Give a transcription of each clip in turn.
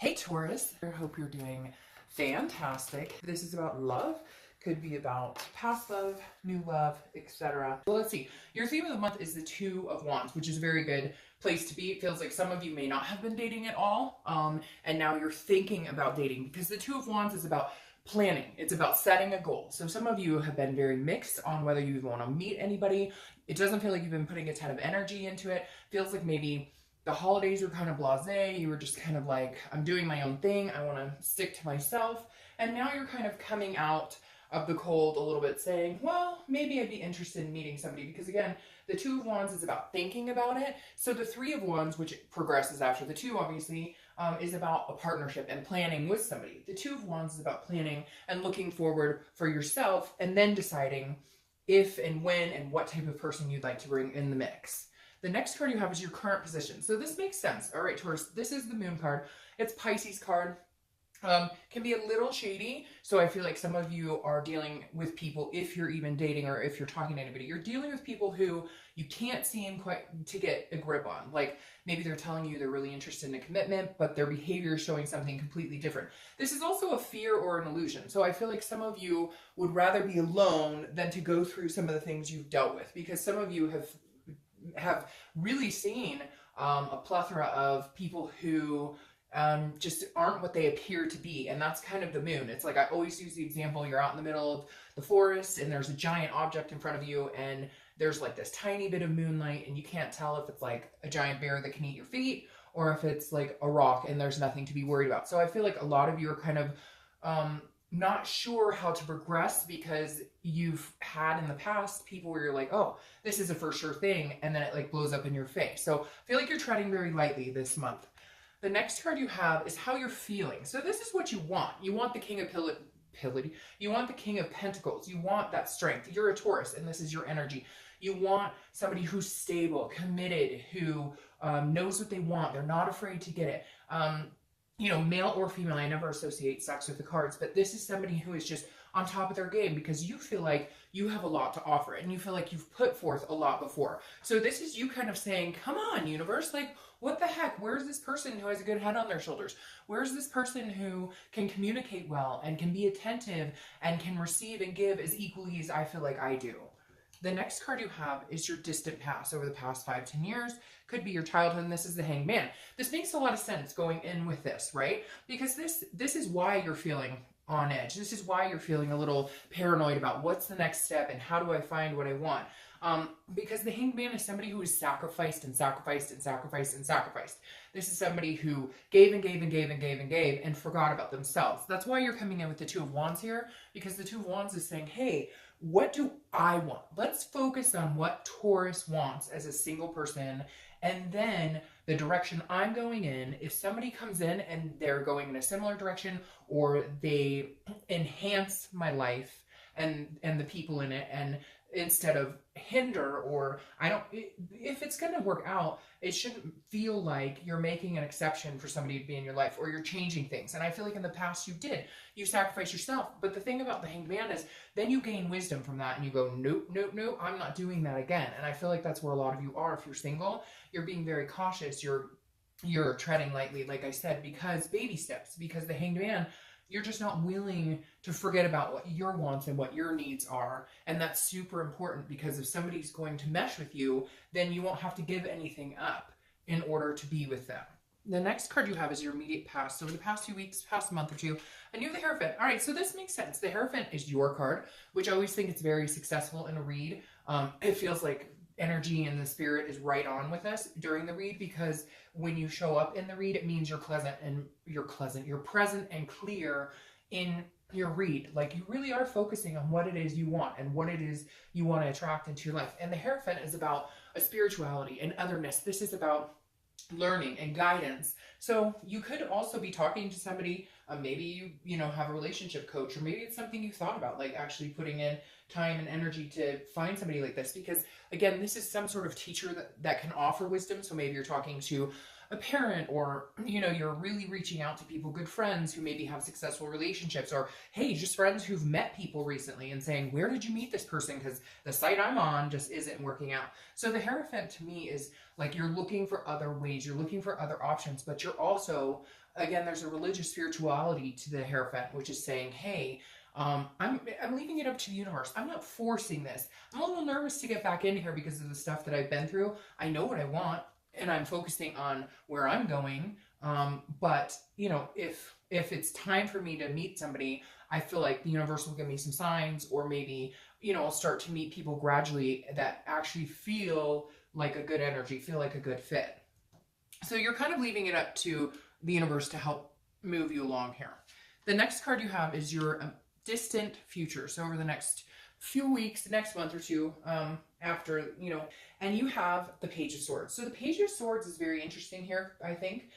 Hey Taurus, I hope you're doing fantastic. This is about love, could be about past love, new love, etc. Well, let's see. Your theme of the month is the Two of Wands, which is a very good place to be. It feels like some of you may not have been dating at all, and now you're thinking about dating, because the Two of Wands is about planning. It's about setting a goal. So some of you have been very mixed on whether you want to meet anybody. It doesn't feel like you've been putting a ton of energy into it. Feels like maybe the holidays were kind of blasé. You were just kind of like, I'm doing my own thing. I want to stick to myself. And now you're kind of coming out of the cold a little bit saying, well, maybe I'd be interested in meeting somebody. Because again, the Two of Wands is about thinking about it. So the Three of Wands, which progresses after the Two, obviously, is about a partnership and planning with somebody. The Two of Wands is about planning and looking forward for yourself and then deciding if and when and what type of person you'd like to bring in the mix. The next card you have is your current position. So this makes sense. All right, Taurus, this is the Moon card. It's Pisces card. Can be a little shady. So I feel like some of you are dealing with people, if you're even dating or if you're talking to anybody, you're dealing with people who you can't seem quite to get a grip on. Like maybe they're telling you they're really interested in a commitment, but their behavior is showing something completely different. This is also a fear or an illusion. So I feel like some of you would rather be alone than to go through some of the things you've dealt with, because some of you have really seen a plethora of people who just aren't what they appear to be. And that's kind of the moon. It's like I always use the example, you're out in the middle of the forest and there's a giant object in front of you and there's like this tiny bit of moonlight and you can't tell if it's like a giant bear that can eat your feet or if it's like a rock and there's nothing to be worried about. So I feel like a lot of you are kind of not sure how to progress because you've had in the past people where you're like, oh, this is a for sure thing, and then it like blows up in your face. So I feel like you're treading very lightly this month. The next card you have is how you're feeling. So this is what you want. You want the King of you want the King of Pentacles. You want that strength. You're a Taurus, and this is your energy. You want somebody who's stable, committed, who knows what they want. They're not afraid to get it. You know, male or female, I never associate sex with the cards, but this is somebody who is just on top of their game because you feel like you have a lot to offer and you feel like you've put forth a lot before. So this is you kind of saying, come on, universe, like, what the heck? Where's this person who has a good head on their shoulders? Where's this person who can communicate well and can be attentive and can receive and give as equally as I feel like I do? The next card you have is your distant past over the past 5-10 years. Could be your childhood, and this is the Hanged Man. This makes a lot of sense going in with this, right? Because this is why you're feeling on edge. This is why you're feeling a little paranoid about what's the next step and how do I find what I want. Because the Hanged Man is somebody who is sacrificed and sacrificed and sacrificed and sacrificed. This is somebody who gave and gave and gave and gave and gave and forgot about themselves. That's why you're coming in with the Two of Wands here, because the Two of Wands is saying, hey, what do I want? Let's focus on what Taurus wants as a single person, and then the direction I'm going in. If somebody comes in and they're going in a similar direction, or they enhance my life and the people in it, and instead of hinder, or if it's going to work out, it shouldn't feel like you're making an exception for somebody to be in your life or you're changing things. And I feel like in the past you sacrificed yourself. But the thing about the Hanged Man is then you gain wisdom from that and you go, nope, nope, nope, I'm not doing that again. And I feel like that's where a lot of you are. If you're single, you're being very cautious. You're treading lightly, like I said, because baby steps, because the Hanged Man, you're just not willing to forget about what your wants and what your needs are. And that's super important, because if somebody's going to mesh with you, then you won't have to give anything up in order to be with them. The next card you have is your immediate past. So over the past 2 weeks, past month or two, and you have the Hierophant. All right, so this makes sense. The Hierophant is your card, which I always think it's very successful in a read. It feels like energy and the spirit is right on with us during the read, because when you show up in the read, it means you're present and clear in your read. Like you really are focusing on what it is you want and what it is you want to attract into your life. And the Hierophant is about a spirituality and otherness. This is about learning and guidance. So you could also be talking to somebody, maybe you have a relationship coach, or maybe it's something you thought about, like actually putting in time and energy to find somebody like this, because again, this is some sort of teacher that can offer wisdom. So maybe you're talking to a parent, or, you know, you're really reaching out to people, good friends who maybe have successful relationships, or hey, just friends who've met people recently and saying, where did you meet this person? Because the site I'm on just isn't working out. So the Hierophant to me is like, you're looking for other ways, you're looking for other options, but you're also, again, there's a religious spirituality to the Hierophant, which is saying, hey, I'm leaving it up to the universe. I'm not forcing this. I'm a little nervous to get back in here because of the stuff that I've been through. I know what I want, and I'm focusing on where I'm going. But you know, if it's time for me to meet somebody, I feel like the universe will give me some signs, or maybe, you know, I'll start to meet people gradually that actually feel like a good energy, feel like a good fit. So you're kind of leaving it up to the universe to help move you along here. The next card you have is your distant future. So over the next few weeks, the next month or two, after, you know, and you have the Page of Swords. So the Page of Swords is very interesting here, I think,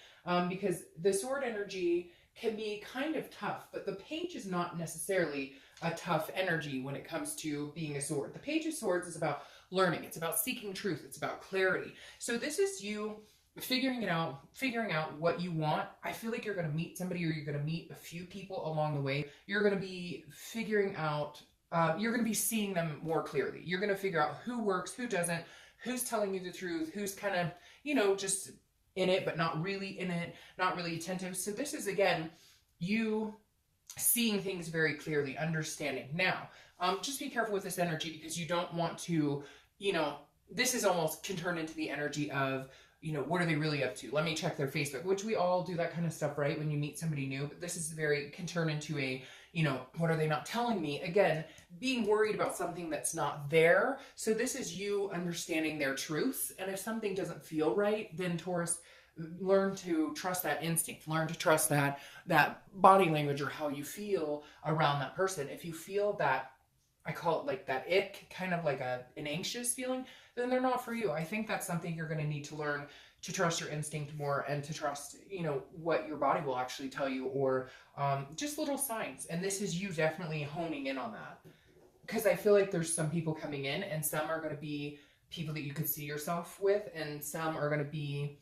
because the sword energy can be kind of tough, but the page is not necessarily a tough energy when it comes to being a sword. The Page of Swords is about learning. It's about seeking truth. It's about clarity. So this is you figuring out what you want. I feel like you're going to meet somebody, or you're going to meet a few people along the way. You're going to be figuring out, you're going to be seeing them more clearly. You're going to figure out who works, who doesn't, who's telling you the truth, who's kind of, you know, just in it, but not really in it, not really attentive. So this is, again, you seeing things very clearly, understanding. Now, just be careful with this energy, because you don't want to, you know, this is almost can turn into the energy of, you know, what are they really up to? Let me check their Facebook, which we all do that kind of stuff, right? When you meet somebody new, but this is can turn into a, you know, what are they not telling me? Again, being worried about something that's not there. So this is you understanding their truths. And if something doesn't feel right, then Taurus, learn to trust that instinct, learn to trust that body language, or how you feel around that person. If you feel that, I call it like that ick, kind of like an anxious feeling, then they're not for you. I think that's something you're going to need to learn, to trust your instinct more, and to trust, you know, what your body will actually tell you, or just little signs. And this is you definitely honing in on that, because I feel like there's some people coming in, and some are going to be people that you could see yourself with, and some are going to be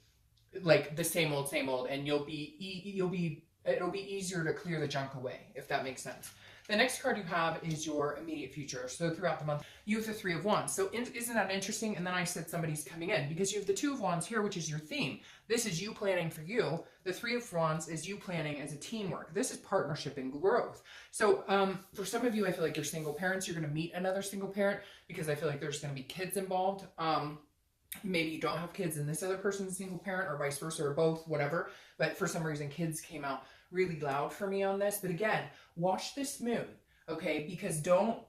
like the same old, and it'll be easier to clear the junk away, if that makes sense. The next card you have is your immediate future. So throughout the month, you have the Three of Wands. So isn't that interesting? And then I said somebody's coming in, because you have the Two of Wands here, which is your theme. This is you planning for you. The Three of Wands is you planning as a teamwork. This is partnership and growth. So for some of you, I feel like you're single parents. You're going to meet another single parent, because I feel like there's going to be kids involved. Maybe you don't have kids and this other person's a single parent, or vice versa, or both, whatever. But for some reason, kids came out really loud for me on this. But again, watch this moon, okay? Because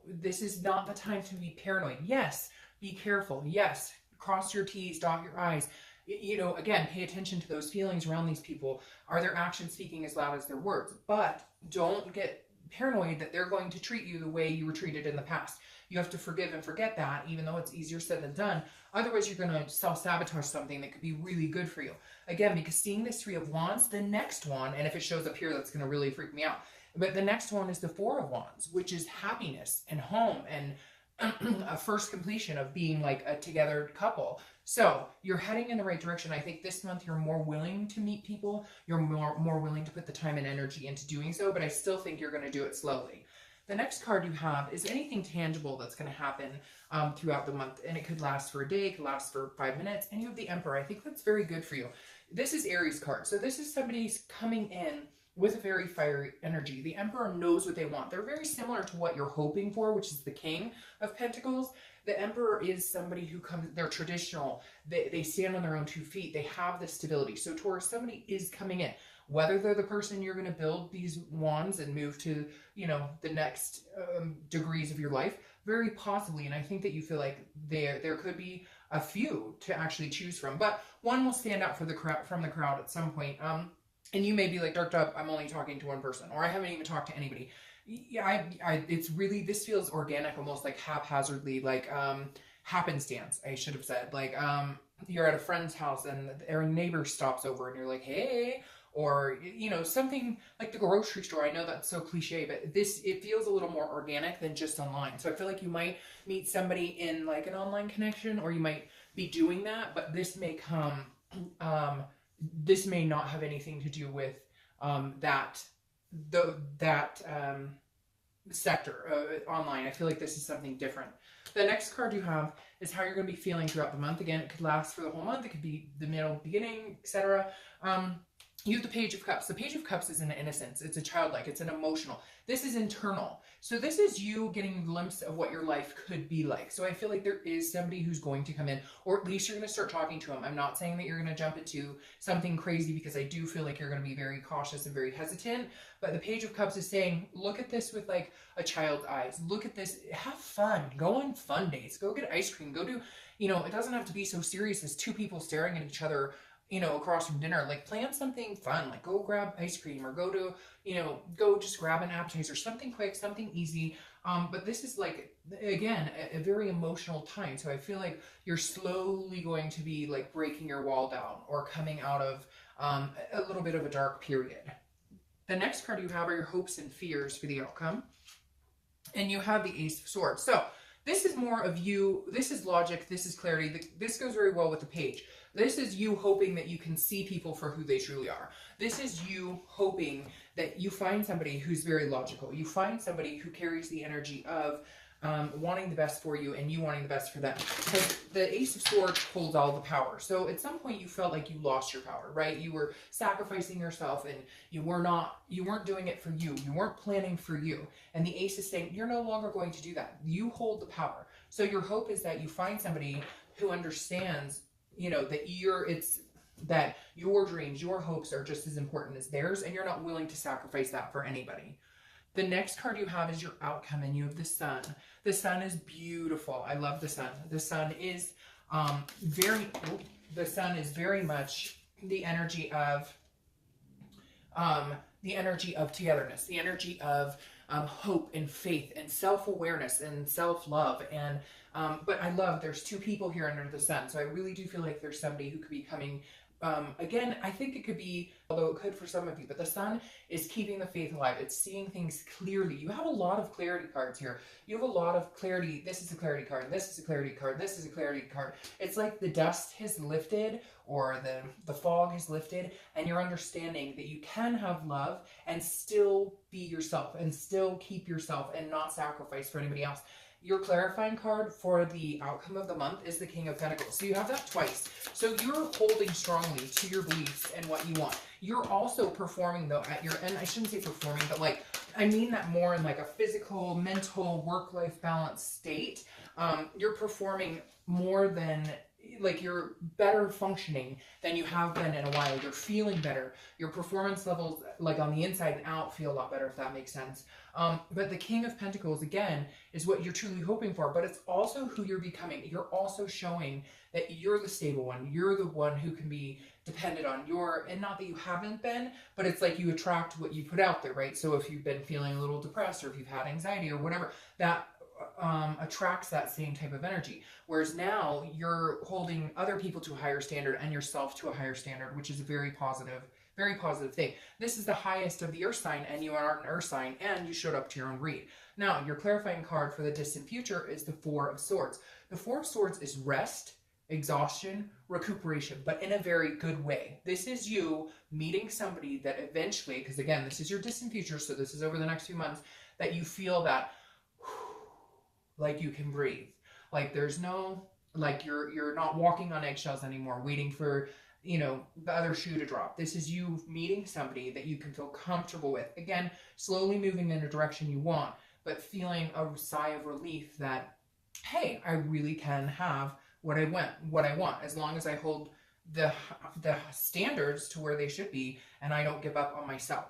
this is not the time to be paranoid. Yes, be careful. Yes, cross your T's, dot your I's. You know, again, pay attention to those feelings around these people. Are their actions speaking as loud as their words? But don't get paranoid that they're going to treat you the way you were treated in the past. You have to forgive and forget that, even though it's easier said than done. Otherwise, you're going to self-sabotage something that could be really good for you. Again, because seeing this Three of Wands, the next one, and if it shows up here, that's going to really freak me out. But the next one is the Four of Wands, which is happiness and home and a first completion of being like a together couple. So you're heading in the right direction. I think this month you're more willing to meet people. You're more willing to put the time and energy into doing so, but I still think you're going to do it slowly. The next card you have is anything tangible that's going to happen throughout the month. And it could last for a day, it could last for 5 minutes. And you have the Emperor. I think that's very good for you. This is Aries card. So this is somebody's coming in with a very fiery energy. The Emperor knows what they want. They're very similar to what you're hoping for, which is the King of Pentacles. The Emperor is somebody who comes, they're traditional. They stand on their own 2 feet. They have this stability. So Taurus, somebody is coming in. Whether they're the person you're going to build these wands and move to, you know, the next degrees of your life, very possibly. And I think that you feel like there could be a few to actually choose from, but one will stand out from the crowd at some point. And you may be like, Dark Up, I'm only talking to one person, or I haven't even talked to anybody. Yeah, it's really, this feels organic, almost like haphazardly, like happenstance, I should have said. Like you're at a friend's house and their neighbor stops over and you're like, hey. Or, you know, something like the grocery store. I know that's so cliche, but it feels a little more organic than just online. So I feel like you might meet somebody in like an online connection, or you might be doing that, but this may come this may not have anything to do with that sector online. I feel like this is something different. The next card you have is how you're going to be feeling throughout the month. Again, it could last for the whole month. It could be the middle, beginning, etc. You have the Page of Cups. The Page of Cups is an innocence. It's a childlike. It's an emotional. This is internal. So this is you getting a glimpse of what your life could be like. So I feel like there is somebody who's going to come in, or at least you're going to start talking to them. I'm not saying that you're going to jump into something crazy, because I do feel like you're going to be very cautious and very hesitant. But the Page of Cups is saying, look at this with like a child's eyes. Look at this. Have fun. Go on fun dates. Go get ice cream. Go do, you know, it doesn't have to be so serious as two people staring at each other, you know, across from dinner. Like, plan something fun, like go grab ice cream, or go to, you know, go just grab an appetizer, something quick, something easy. But this is like, again, a very emotional time. So I feel like you're slowly going to be like breaking your wall down, or coming out of a little bit of a dark period. The next card you have are your hopes and fears for the outcome. And you have the Ace of Swords. So this is more of you. This is logic. This is clarity. This goes very well with the page. This is you hoping that you can see people for who they truly are. This is you hoping that you find somebody who's very logical. You find somebody who carries the energy of wanting the best for you, and you wanting the best for them. Because the Ace of Swords holds all the power. So at some point you felt like you lost your power, right? You were sacrificing yourself, and you weren't doing it for you. You weren't planning for you. And the Ace is saying, you're no longer going to do that. You hold the power. So your hope is that you find somebody who understands, you know, that that your dreams, your hopes are just as important as theirs, and you're not willing to sacrifice that for anybody. The next card you have is your outcome, and you have the Sun. The Sun is beautiful. I love the Sun. The Sun is very much the energy of togetherness, the energy of hope and faith and self-awareness and self-love. And but I love, there's two people here under the Sun. So I really do feel like there's somebody who could be coming. Again, I think it could be, although it could for some of you, but the Sun is keeping the faith alive. It's seeing things clearly. You have a lot of clarity cards here. You have a lot of clarity. This is a clarity card. This is a clarity card. This is a clarity card. It's like the dust has lifted, or the fog has lifted, and you're understanding that you can have love and still be yourself, and still keep yourself, and not sacrifice for anybody else. Your clarifying card for the outcome of the month is the King of Pentacles. So you have that twice. So you're holding strongly to your beliefs and what you want. You're also performing, though, at your, and I shouldn't say performing, but like, I mean that more in like a physical, mental, work-life balance state. You're performing more than, like, you're better functioning than you have been in a while. You're feeling better. Your performance levels, like on the inside and out, feel a lot better, if that makes sense. But the King of Pentacles, again, is what you're truly hoping for, but it's also who you're becoming. You're also showing that you're the stable one. You're the one who can be depended on. And not that you haven't been, but it's like you attract what you put out there, right? So if you've been feeling a little depressed, or if you've had anxiety or whatever, that attracts that same type of energy. Whereas now you're holding other people to a higher standard, and yourself to a higher standard, which is a very positive thing. This is the highest of the Earth sign, and you are an Earth sign, and you showed up to your own read. Now, your clarifying card for the distant future is the Four of Swords. The Four of Swords is rest, exhaustion, recuperation, but in a very good way. This is you meeting somebody that eventually, because again, this is your distant future, so this is over the next few months, that you feel that like you can breathe. Like there's no, like you're not walking on eggshells anymore, waiting for, you know, the other shoe to drop. This is you meeting somebody that you can feel comfortable with. Again, slowly moving in a direction you want, but feeling a sigh of relief that, hey, I really can have what I want, as long as I hold the standards to where they should be, and I don't give up on myself.